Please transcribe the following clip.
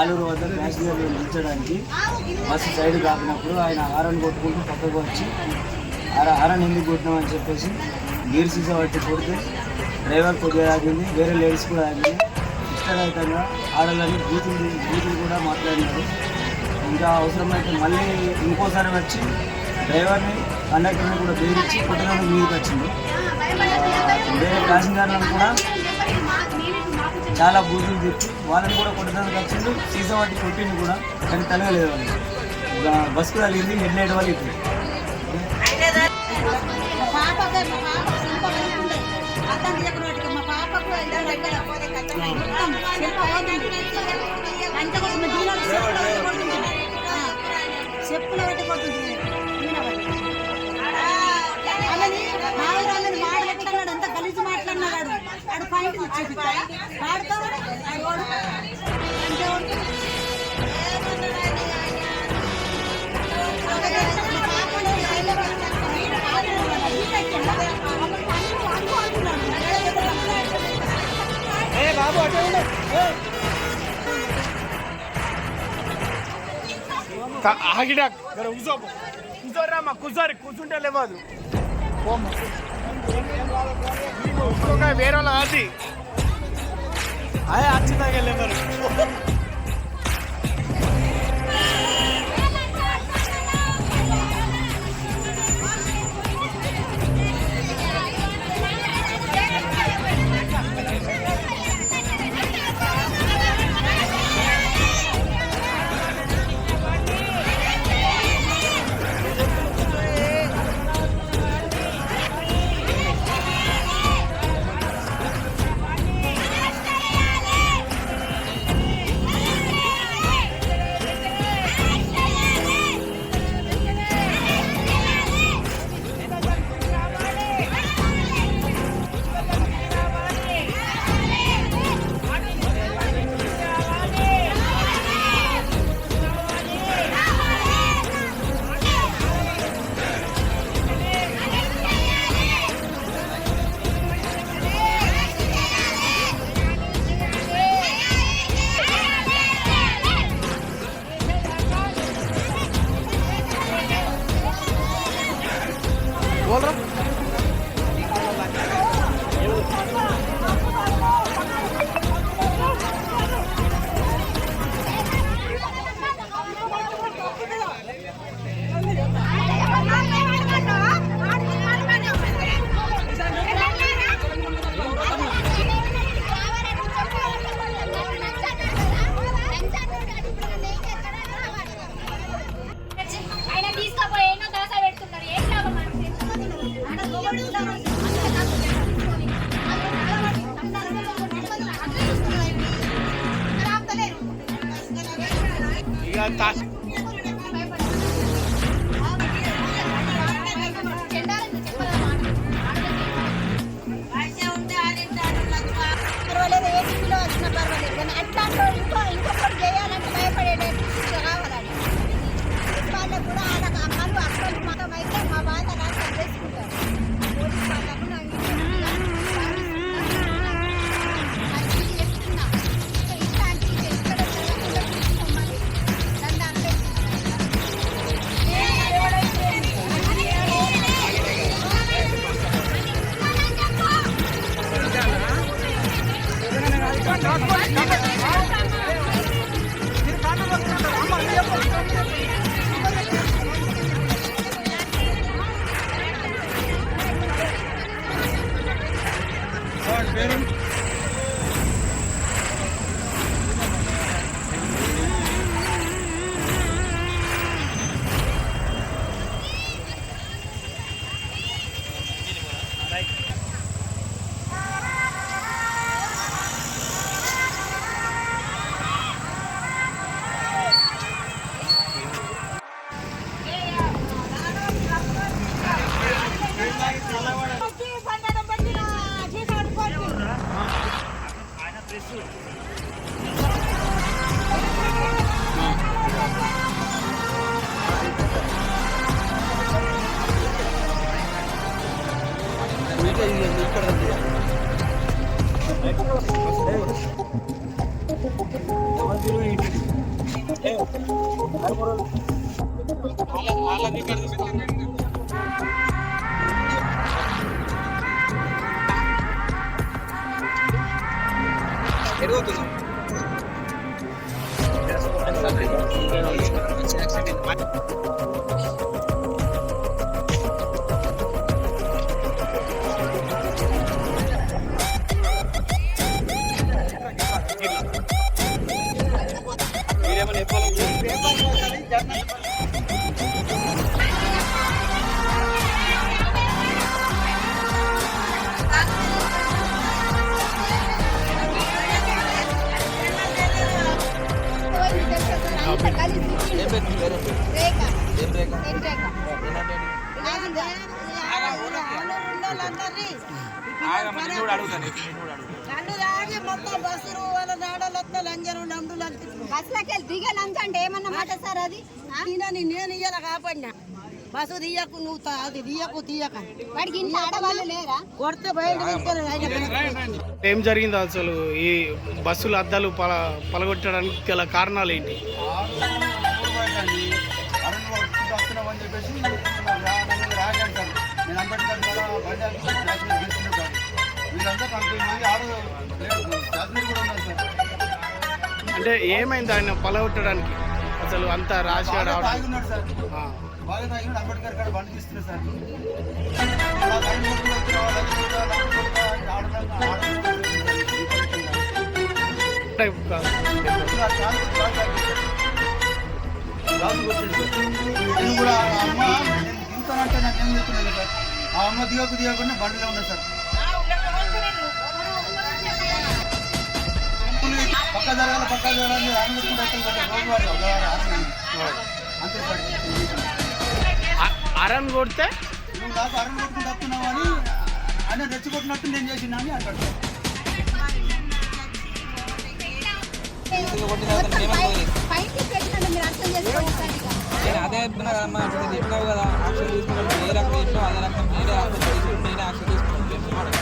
ఆలూరు వద్ద ప్యాసింజర్లు దించడానికి bus side కాపినప్పుడు ఆయన హారన్ కొట్టుకుంటూ పక్కకు వచ్చి హారన్ ఎందుకు కొట్టినామని చెప్పేసి గీర్ సీసా పట్టి కొడితే డ్రైవర్ కొద్దిగా ఆగింది, వేరే లేడీస్ కూడా ఆగింది. ఇష్టరహితంగా ఆడలని బూతులు కూడా మాట్లాడినారు. ఇంకా అవసరమైతే మళ్ళీ ఇంకోసారి వచ్చి డ్రైవర్ని కండక్టర్ని కూడా బెదిరించి కొట్టడానికి మీదకి వచ్చింది. వేరే ప్యాసింజర్లను కూడా చాలా బూతులు తిప్పి వాళ్ళని కూడా కొట్టడానికి వచ్చింది. సీసా వాటి కొట్టింది కూడా, కానీ తలగలేదు వాళ్ళు. బస్ కూడా వెళ్ళింది, హెడ్ లైట్ వాళ్ళు ఇప్పుడు చెప్పులు పెట్టి కొడుతుంది. అంత కలిసి మాట్లాడినాడు. ఆడు పాయింట్ ఇచ్చేది వాడుతో బాబు ఆగిడా కూర్చోరామా కూర్చుంటే లేవదు వేరే వాళ్ళు అది వచ్చిందాక వెళ్ళేవారు. बोल रहा బస్సులకి దిగలంటే ఏమన్నా మాట సార్ అది నేను ఇయ్యాల కాపాడినా బస్సు తీయకు నువ్వు అది తీయక వాడికి ఇంట్లో ఆడవాళ్ళు లేరా కొడితే బయట ఏం జరిగింది అసలు ఈ బస్సుల అద్దాలు పలగొట్టడానికి గల కారణాలు ఏంటి? వస్తున్నామని చెప్పేసి రాగాను సార్. నేను అంబేద్కర్ కూడా బండి తీసుకున్నాను సార్. వీళ్ళంతా 40 మంది కాశ్మీర్ కూడా ఉన్నారు సార్. అంటే ఏమైంది ఆయన పలగొట్టడానికి? అసలు అంతా రాసి తాగి ఉన్నాడు సార్. బాగా తాగినాడు. అంబేద్కర్ కాడ బండి తీస్తున్నారు సార్. నేను కూడా అమ్మ నేను దిగుతానంటే నాకేం చెప్తున్నాను సార్. ఆ అమ్మ దిగకుండా బండిలో ఉన్నా సార్. పక్క జరగాలి అంతే సార్. అరన్ కొడితే నువ్వు నాకు అరన్ కొట్టుకుని తప్పుతున్నావు అని ఆయన రెచ్చికొట్టినట్టు నేను చేసినా అని అంటాడు సార్. అదే చెప్తున్నా కదమ్మా, చెప్పినావు కదా యాక్షన్ తీసుకున్నాడు. ఏ రకం చెప్పినావు అదే రకం నేనే యాక్షన్ తీసుకున్నాను, నేనే యాక్షన్ తీసుకున్నాను.